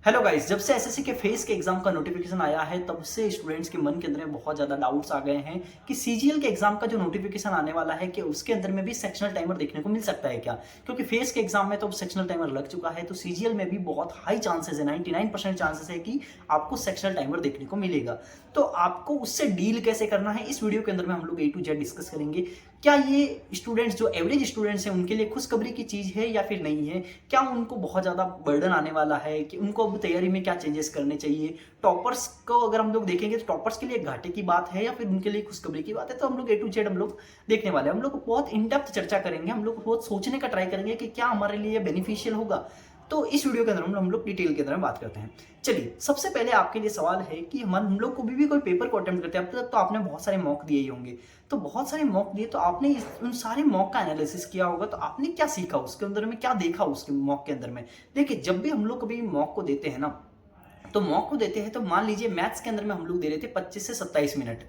Hello guys, जब से SSC के फेस के एग्जाम का नोटिफिकेशन आया है तब से स्टूडेंट्स के मन के अंदर में बहुत ज़्यादा डाउट्स आ गए हैं कि सीजीएल के एग्जाम का जो नोटिफिकेशन आने वाला है कि उसके अंदर में भी सेक्शनल टाइमर देखने को मिल सकता है क्या। क्योंकि फेस के एग्जाम में तो सेक्शनल टाइमर लग चुका है, तो सीजीएल में भी बहुत हाई चांसेस है, 99% चांसेस है कि आपको सेक्शनल टाइमर देखने को मिलेगा। तो आपको उससे डील कैसे करना है, इस वीडियो के अंदर में हम लोग A to Z डिस्कस करेंगे। क्या ये स्टूडेंट्स जो एवरेज स्टूडेंट्स हैं उनके लिए खुशखबरी की चीज़ है या फिर नहीं है, क्या उनको बहुत ज़्यादा बर्डन आने वाला है, कि उनको अब तैयारी में क्या चेंजेस करने चाहिए। टॉपर्स को अगर हम लोग देखेंगे तो टॉपर्स के लिए घाटे की बात है या फिर उनके लिए खुशखबरी की बात है, तो हम लोग A to Z हम लोग देखने वाले हैं। हम लोग बहुत इन डेप्थ चर्चा करेंगे, हम लोग बहुत सोचने का ट्राई करेंगे कि क्या हमारे लिए बेनिफिशियल होगा। तो इस वीडियो के अंदर हम लोग डिटेल के अंदर में बात करते हैं। चलिए, सबसे पहले आपके लिए सवाल है कि हम लोग को भी कोई पेपर को अटेम्प्ट करते हैं, अब तक तो आपने बहुत सारे मॉक दिए ही होंगे। तो बहुत सारे मॉक दिए तो आपने उन सारे मॉक का एनालिसिस किया होगा, तो आपने क्या सीखा उसके अंदर में, क्या देखा उसके मॉक के अंदर में। देखिए, जब भी हम लोग कभी मॉक को देते हैं ना, तो मॉक को देते हैं तो मान लीजिए मैथ्स के अंदर में हम लोग दे रहे थे 25 से 27 मिनट,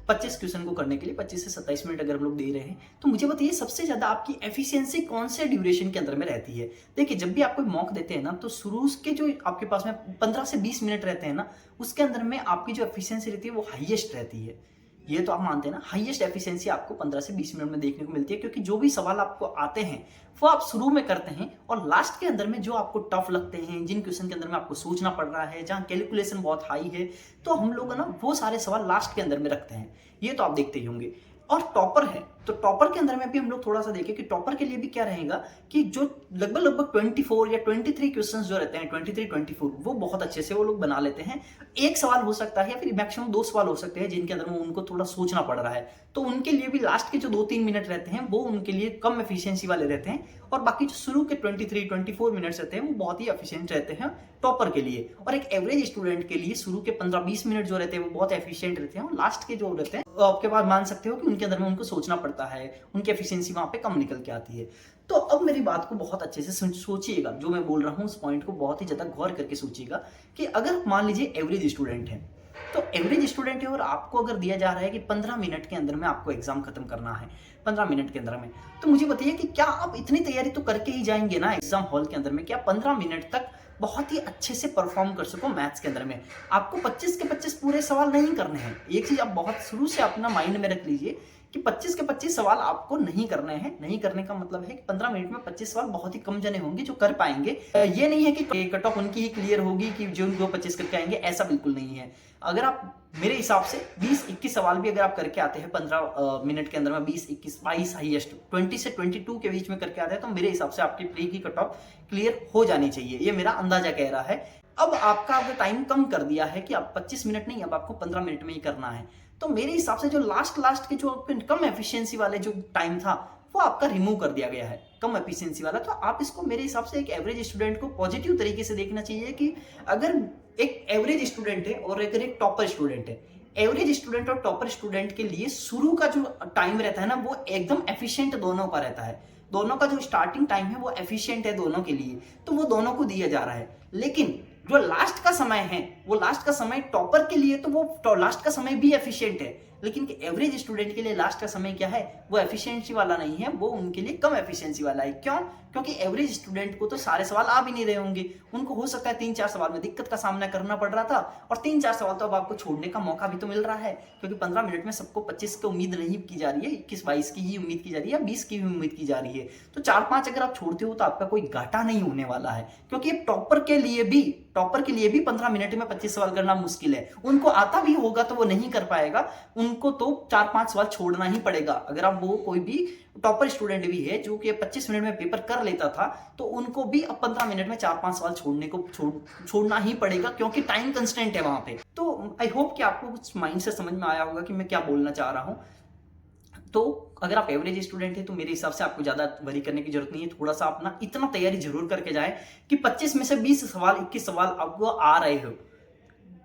25 क्वेश्चन को करने के लिए 25 से 27 मिनट अगर हम लोग दे रहे हैं, तो मुझे बताइए सबसे ज्यादा आपकी एफिशिएंसी कौन से ड्यूरेशन के अंदर में रहती है। देखिए, जब भी आप कोई मॉक देते हैं ना, तो शुरू के जो आपके पास में 15 से 20 मिनट रहते हैं ना, उसके अंदर में आपकी जो एफिशिएंसी रहती है वो हाईएस्ट रहती है। ये तो आप मानते हैं ना, हाईएस्ट एफिशिएंसी आपको 15 से 20 मिनट में देखने को मिलती है, क्योंकि जो भी सवाल आपको आते हैं वो आप शुरू में करते हैं और लास्ट के अंदर में जो आपको टफ लगते हैं, जिन क्वेश्चन के अंदर में आपको सोचना पड़ रहा है, जहां कैलकुलेशन बहुत हाई है, तो हम लोग ना वो सारे सवाल लास्ट के अंदर में रखते हैं। ये तो आप देखते ही होंगे। और टॉपर है, तो टॉपर के अंदर में भी हम लोग थोड़ा सा देखें कि टॉपर के लिए भी क्या रहेगा कि जो लगभग लगभग 24 या 23 क्वेश्चंस जो रहते हैं, 23-24 वो बहुत अच्छे से वो लोग बना लेते हैं। एक सवाल हो सकता है या फिर मैक्सिमम 2 सवाल हो सकते हैं जिनके अंदर में उनको थोड़ा सोचना पड़ रहा है, तो उनके लिए भी लास्ट के जो 2-3 मिनट रहते हैं वो उनके लिए कम एफिशिएंसी वाले रहते हैं, और बाकी जो शुरू के 23-24 मिनट्स रहते हैं वो बहुत ही एफिशिएंट रहते हैं टॉपर के लिए। और एक एवरेज स्टूडेंट के लिए शुरू के 15-20 मिनट जो रहते हैं वो बहुत एफिशिएंट रहते हैं, और लास्ट के जो रहते हैं आपके पास मान सकते हो कि उनके अंदर में उनको सोचना पड़ता है, उनकी एफिशिएंसी वहां पे कम निकल के आती है। तो अब मेरी बात को बहुत अच्छे से सोचिएगा, जो मैं बोल रहा हूँ उस पॉइंट को बहुत ही ज्यादा गौर करके सोचिएगा कि अगर मान लीजिए एवरेज स्टूडेंट है, तो एवरेज स्टूडेंट है और आपको अगर दिया जा रहा है कि 15 मिनट के अंदर में आपको एग्जाम खत्म करना है, 15 मिनट के अंदर में, तो मुझे बताइए कि क्या आप इतनी तैयारी तो करके ही जाएंगे ना एग्जाम हॉल के अंदर में, क्या 15 मिनट तक बहुत ही अच्छे से परफॉर्म कर सको मैथ्स के अंदर में। आपको 25 के 25 पूरे सवाल नहीं करने हैं। एक चीज आप बहुत शुरू से अपना माइंड में रख लीजिए कि 25 के 25 सवाल आपको नहीं करने हैं। नहीं करने का मतलब है कि 15 मिनट में 25 सवाल बहुत ही कम जने होंगे जो कर पाएंगे। ये नहीं है कि कट ऑफ उनकी ही क्लियर होगी कि जो उनको 25 करके आएंगे, ऐसा बिल्कुल नहीं है। अगर आप मेरे हिसाब से 20-21 सवाल भी अगर आप करके आते हैं 15 मिनट के अंदर में, 20-21-22 हाईएस्ट 20 से 22 के बीच में करके आते हैं, तो मेरे हिसाब से आपकी प्री की कट ऑफ क्लियर हो जानी चाहिए। ये मेरा अंदाजा कह रहा है। अब आपका अगर टाइम कम कर दिया है कि आप 25 मिनट नहीं, अब आपको 15 मिनट में ही करना है, तो मेरे हिसाब से जो लास्ट के जो कम एफिशिएंसी वाले जो टाइम था वो आपका रिमूव कर दिया गया है, कम एफिशिएंसी वाला। तो आप इसको मेरे हिसाब से एक एवरेज स्टूडेंट को पॉजिटिव तरीके से देखना चाहिए कि अगर एक एवरेज स्टूडेंट है और अगर एक टॉपर स्टूडेंट है, एवरेज स्टूडेंट और टॉपर स्टूडेंट के लिए शुरू का जो टाइम रहता है ना, वो एकदम एफिशिएंट दोनों का रहता है। दोनों का जो स्टार्टिंग टाइम है वो एफिशिएंट है दोनों के लिए, तो वो दोनों को दिया जा रहा है। लेकिन जो लास्ट का समय है, वो लास्ट का समय टॉपर के लिए तो वो लास्ट का समय भी एफिशिएंट है, लेकिन एवरेज स्टूडेंट के लिए लास्ट का समय क्या है, वो एफिशिएंसी वाला नहीं है, वो उनके लिए कम एफिशिएंसी वाला है। क्यों? क्योंकि एवरेज स्टूडेंट को तो सारे सवाल आ भी नहीं रहे होंगे, उनको हो सकता है 3-4 सवाल में दिक्कत का सामना करना पड़ रहा था, और 3-4 सवाल तो अब आपको छोड़ने का मौका भी तो मिल रहा है, क्योंकि 15 मिनट में सबको 25 की उम्मीद नहीं की जा रही है, 21-22 की ही उम्मीद की जा रही है, 20 की भी उम्मीद की जा रही है। तो 4-5 अगर आप छोड़ते हो तो आपका कोई घाटा नहीं होने वाला है, क्योंकि टॉपर के लिए भी 15 मिनट में 25 सवाल करना मुश्किल है। उनको आता भी होगा तो वो नहीं कर पाएगा, उनको तो 4-5 सवाल छोड़ना ही पड़ेगा। अगर आप वो कोई भी टॉपर स्टूडेंट भी है जो कि 25 मिनट में पेपर कर लेता था, तो उनको भी अब 15 मिनट में 4-5 सवाल छोड़ना ही पड़ेगा, क्योंकि टाइम कंस्टेंट है वहां पे। तो आई होप कि आपको कुछ माइंड से समझ में आया होगा कि मैं क्या बोलना चाह रहा हूं। तो अगर आप एवरेज स्टूडेंट है तो मेरे हिसाब से आपको ज्यादा वरी करने की जरूरत नहीं है। थोड़ा सा अपना इतना तैयारी जरूर करके जाए कि 25 में से 20 सवाल 21 सवाल आपको आ रहे हो,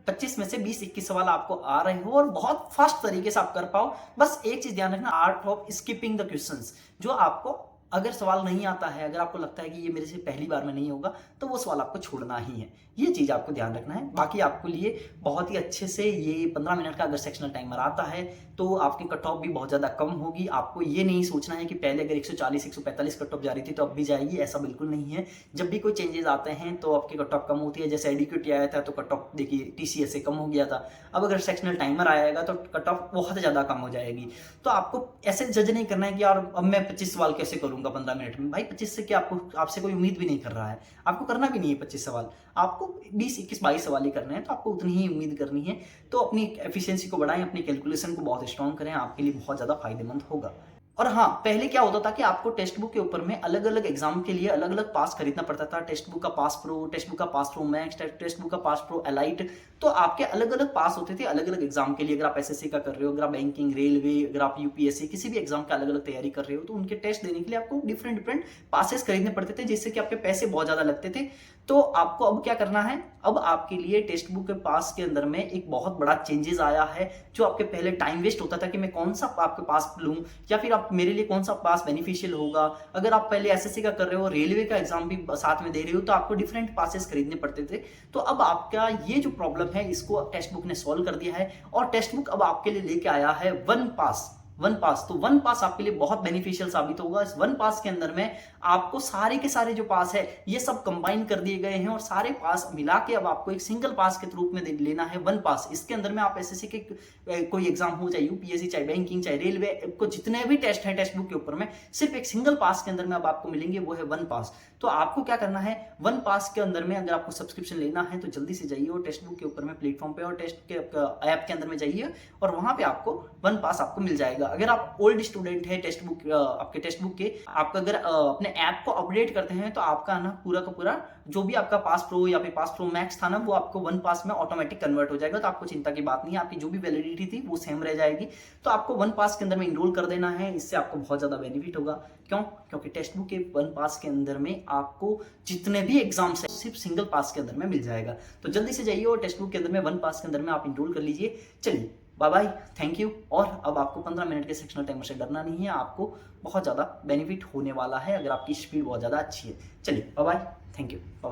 25 में से 20-21 सवाल आपको आ रहे हो और बहुत फास्ट तरीके से आप कर पाओ। बस एक चीज ध्यान रखना, art of skipping the questions, जो आपको अगर सवाल नहीं आता है, अगर आपको लगता है कि ये मेरे से पहली बार में नहीं होगा, तो वो सवाल आपको छोड़ना ही है। ये चीज़ आपको ध्यान रखना है। बाकी आपके लिए बहुत ही अच्छे से ये 15 मिनट का अगर सेक्शनल टाइमर आता है, तो आपकी कट ऑफ भी बहुत ज़्यादा कम होगी। आपको ये नहीं सोचना है कि पहले अगर 140, 145 कट ऑफ जा रही थी, तो अब भी जाएगी, ऐसा बिल्कुल नहीं है। जब भी कोई चेंजेस आते हैं, तो आपकी कट ऑफ कम होती है। जैसे एडीक्यूटी आया था, तो कट ऑफ देखिए टीसीएस से कम हो गया था। अब अगर सेक्शनल टाइमर आएगा, तो कट ऑफ बहुत ज़्यादा कम हो जाएगी। तो आपको ऐसे जज नहीं करना है कि यार अब मैं 25 सवाल कैसे करूंगा 15 मिनट में। भाई 25 से क्या आपको आपसे कोई उम्मीद भी नहीं कर रहा है, आपको करना भी नहीं है 25 सवाल, आपको 20, 21, 22 सवाल ही करने हैं, तो आपको उतनी ही उम्मीद करनी है। तो अपनी एफिशिएंसी को बढ़ाएं, अपनी कैलकुलेशन को बहुत स्ट्रॉन्ग करें, आपके लिए बहुत ज़्यादा फायदेमंद होगा। और हाँ, पहले क्या होता था कि आपको टेक्स्ट बुक के ऊपर में अलग अलग एग्जाम के लिए अलग अलग पास खरीदना पड़ता था। टेक्स्ट बुक का पास प्रो, टेक्स्ट बुक का pass pro max, text book का पास प्रो एलाइट। तो आपके अलग अलग पास होते थे अलग अलग एग्जाम के लिए। अगर आप एसएससी का कर रहे हो, अगर आप बैंकिंग, रेलवे, अगर आप यूपीएससी किसी भी एग्जाम का अलग अलग तैयारी कर रहे हो, तो उनके टेस्ट देने के लिए आपको डिफरेंट डिफरेंट पासेस खरीदने पड़ते थे, जिससे कि आपके पैसे बहुत ज्यादा लगते थे। तो आपको अब क्या करना है, अब आपके लिए टेक्स्ट बुक के पास के अंदर में एक बहुत बड़ा चेंजेस आया है। जो आपके पहले टाइम वेस्ट होता था कि मैं कौन सा आपके पास लूं, या फिर आप मेरे लिए कौन सा पास बेनिफिशियल होगा। अगर आप पहले एसएससी का कर रहे हो, रेलवे का एग्जाम भी साथ में दे रहे हो, तो आपको डिफरेंट पासेस खरीदने पड़ते थे। तो अब आपका ये जो प्रॉब्लम है, इसको टेक्स्ट बुक ने सॉल्व कर दिया है। और टेक्स्ट बुक अब आपके लिए लेके आया है वन पास। वन पास, तो वन पास आपके लिए बहुत बेनिफिशियल साबित होगा। इस वन पास के अंदर में आपको सारे के सारे जो पास है, ये सब कंबाइन कर दिए गए हैं, और सारे पास मिला के अब आपको एक सिंगल पास के रूप में लेना है, वन पास। इसके अंदर में आप एसएससी के कोई एग्जाम हो, चाहे यूपीएससी, चाहे बैंकिंग, चाहे रेलवे, को जितने भी टेस्ट हैं टेक्स्ट बुक के ऊपर में, सिर्फ एक सिंगल पास के अंदर में अब आपको मिलेंगे, वो है वन पास। तो आपको क्या करना है, वन पास के अंदर में अगर आपको सब्सक्रिप्शन लेना है, तो जल्दी से जाइए और टेक्स्ट बुक के ऊपर में प्लेटफॉर्म पे और टेस्ट के ऐप के अंदर में जाइए, और वहां पे आपको वन पास आपको मिल जाएगा। अगर आप ओल्ड स्टूडेंट है टेक्स्ट बुक, आपके टेक्स्ट बुक के, आप अगर अपने ऐप को अपडेट करते हैं, तो आपका ना पूरा का पूरा जो भी आपका पास प्रो या फिर पास प्रो मैक्स था ना, वो आपको वन पास में ऑटोमेटिक कन्वर्ट हो जाएगा। तो आपको चिंता की बात नहीं है, आपकी जो भी वैलिडिटी थी वो सेम रह जाएगी। तो आपको वन पास के अंदर में इनरोल कर देना है, इससे आपको बहुत ज्यादा बेनिफिट होगा। क्यों? क्योंकि टेक्स्ट बुक के वन पास के अंदर में आपको जितने भी एग्जाम्स है सिर्फ सिंगल पास के अंदर में मिल जाएगा। तो जल्दी से जाइए और टेक्स्ट बुक के अंदर में वन पास के अंदर में आप इनरोल कर लीजिए। चलिए, बाय बाय, थैंक यू। और अब आपको 15 मिनट के सेक्शनल टाइमर से डरना नहीं है, आपको बहुत ज़्यादा बेनिफिट होने वाला है अगर आपकी स्पीड बहुत ज़्यादा अच्छी है। चलिए, bye bye, thank you, bye.